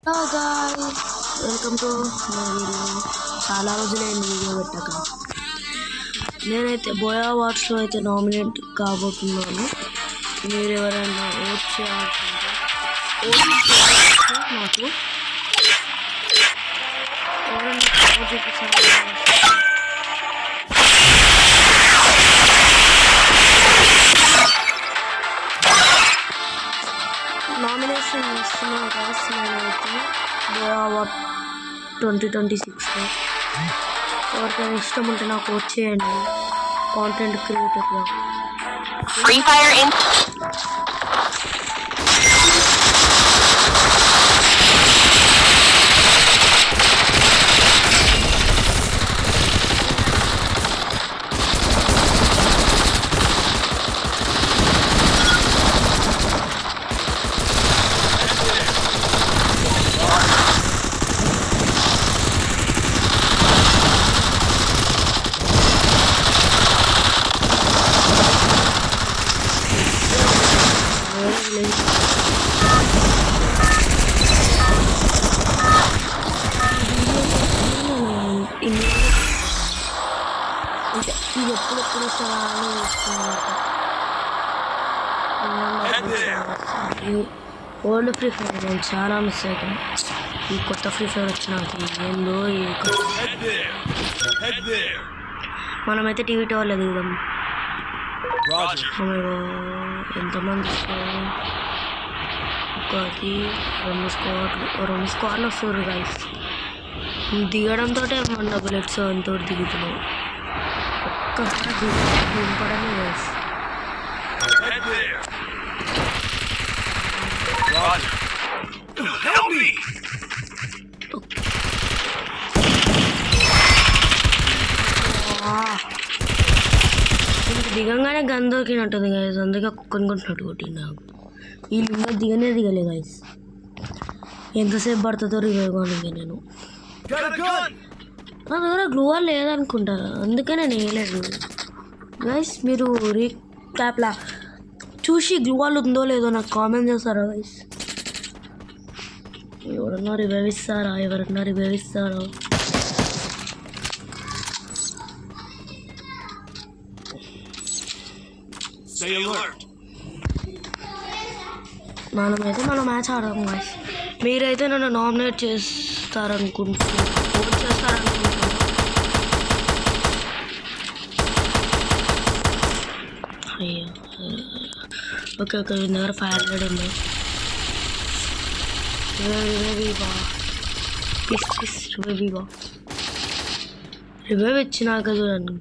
Hello guys, welcome to my video. చాలా రోజులైంది video పెట్టాక. నేనైతే బోయా అవార్డ్స్లో అయితే నామినేట్ కాబోతున్నాను. మీరు ఎవరైనా ఓట్ చేయాల్సింటే నాకు నామినేషన్ ఇస్తున్నాను గాయ్స్. నేనైతే బోయా అవార్డ్ 2026 ఎవరికైనా ఇష్టం ఉంటే నాకు వచ్చేయండి కాంటెంట్ క్రియేటర్గా. ఇది ఎప్పుడెప్పుడు వస్తారా అని ఓల్డ్ ఫ్రీ ఫైర్ నేను చాలా మిస్ అవుతాను. ఈ కొత్త ఫ్రీ ఫైర్ వచ్చినాక ఏందో మనమైతే టీవీ టవర్లో దిగుదాం. ఎంతమంది ఒకటి రెండు స్క్వాడ్లు వస్తారు గైస్. దిగడంతో మన బుల్లెట్స్ ఎంతో దిగుతున్నాయి. ఒక్కసారి దింపడమే గైస్. దిగంగానే గన్ దొరికినట్టుంది గైస్. అందుకే కొనుక్కుంటున్నట్టు కొట్టింది నాకు. వీళ్ళు ఇంకా దిగలే గైస్. ఎంతసేపు పడుతుందో రివైవ్గా నేను. నా దగ్గర గ్లూవర్ లేదనుకుంటా, అందుకే నేను వేయలేదు గైస్. మీరు రీక్యాప్లా చూసి గ్లూవర్ ఉందో లేదో నాకు కామెంట్ చేస్తారా గైస్? ఎవరన్నా రివైవ్ ఇస్తారా? మనమైతే మన మ్యాచ్ ఆడాము గైస్. మీరైతే నన్ను నామినేట్ చేస్తారనుకుంటున్నాను. అయ్యో ఓకే వీళ్ళ దగ్గర 500 ఉంది. రివైవ్ ఇచ్చినాక చూడండి.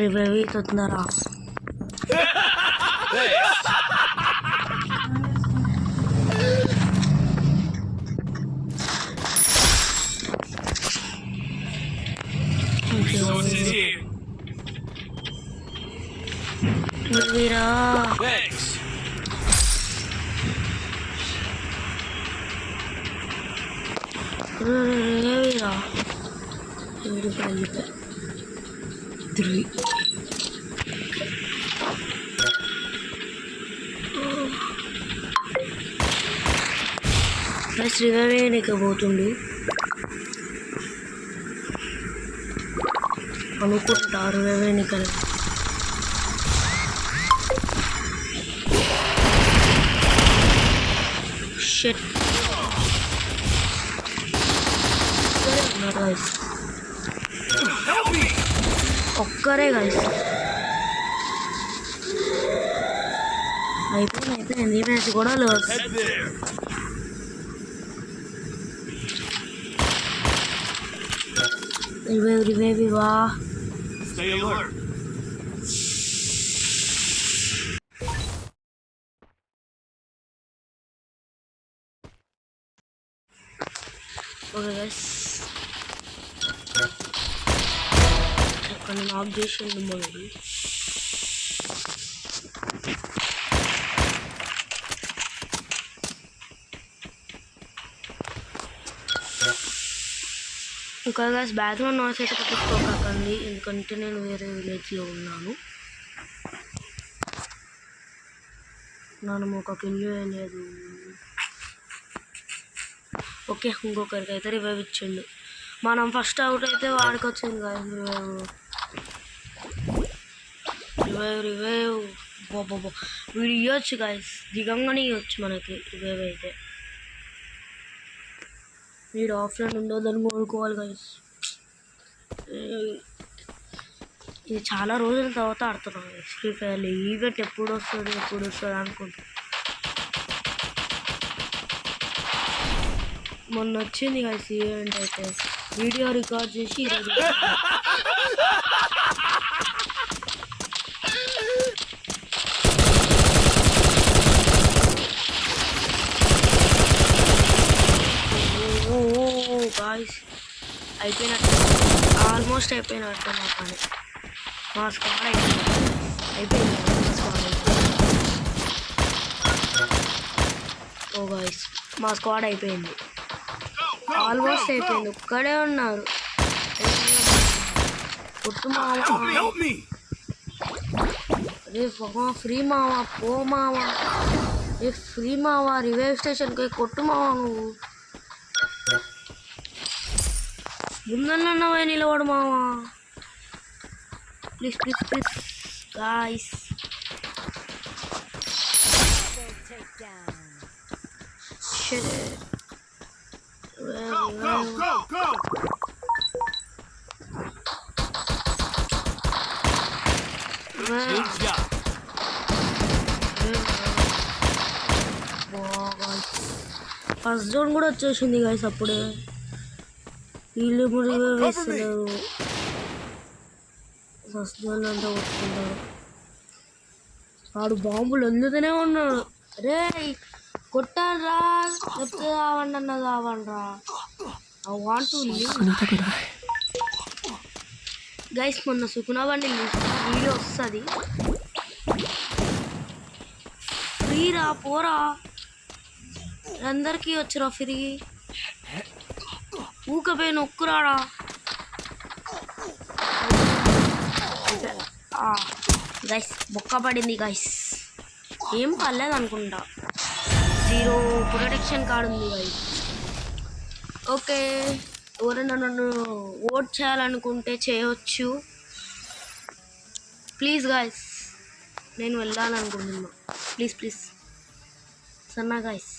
రివైవ్ అవుతున్నారా? వీరా రివైవ్ పోతుండు అనుకుంటారు. రివైవ్ షిట్ ఒక్కరే గైస్. అయిపోయింది ఈ మ్యాచ్ కూడా లాస్. రివైవ్ వా. ఓకే గైస్, అక్కడ నాక్ చేసిండు మొదలు. ఓకే గైస్, బ్యాక్గ్రౌండ్ నాయిస్ అయితే పట్టించుకోకండి, ఎందుకంటే నేను వేరే విలేజ్లో ఉన్నాను. నన్ను ఒక కిల్ వేయలేదు. ఓకే, ఇంకొకరికి అయితే రివైవ్ ఇచ్చిండు. మనం ఫస్ట్ అవుట్ అయితే వాడికి వచ్చింది గైస్ రివైవ్. బాబా వీడు ఇవ్వచ్చు గైస్, దిగంగానే ఇవ్వచ్చు మనకి రివైవ్ అయితే. వీడు ఆఫ్లైన్ ఉండొద్దని కోరుకోవాలి గైస్. ఇది చాలా రోజుల తర్వాత ఆడుతున్నాను గైస్ ఫ్రీ ఫైర్. ఈవెంట్ ఎప్పుడు వస్తుంది అనుకుంటా. మొన్న వచ్చింది గైస్ ఈవెంట్ అయితే, వీడియో రికార్డ్ చేసి ఈరోజు గాయ్స్ అయిపోయినట్టు, ఆల్మోస్ట్ అయిపోయినట్టు మా పని. మా స్క్వాడ్ అయిపోయింది. ఓ గాయ్స్, మా స్క్వాడ్ అయిపోయింది, ఆల్మోస్ట్ అయిపోయింది. ఒక్కడే ఉన్నారు. పుట్టు మామ, అరే ఫ్రీ మామ, పో మామ, ఏ ఫ్రీ మామ, రివైవ్ స్టేషన్కి కొట్టు మామ. నువ్వు ముందన్న పోయి నిలబడు మామ, please please please guys. First zone కూడా వచ్చేసింది గైస్ అప్పుడే. వీళ్ళు కూడా వేస్తున్నారు, ఫస్ట్ జోన్ అంతా కొట్టుకుంటారు. వాడు బాంబులు అందుతూనే ఉన్నాడు. రే కొట్టారా, చెప్తే కావండి అన్న కావండ్రా. I want to leave guys. మొన్న సుకునాబండి వీడియో వస్తుంది, ఫ్రీ రా పోరా, అందరికీ వచ్చిరా ఫ్రీ. ఊకపోయి నొక్కురాడా. గైస్ బొక్క పడింది గైస్, ఏం పర్లేదు అనుకుంటా. 0 ప్రొటెక్షన్ కార్డ్ ఉంది గైస్. ఓకే, ఎవరైనా నన్ను ఓట్ చేయాలనుకుంటే చేయవచ్చు ప్లీజ్ గైస్. నేను వెళ్ళాలనుకుంటున్నా, ప్లీజ్ ప్లీజ్ సన్నా గైస్.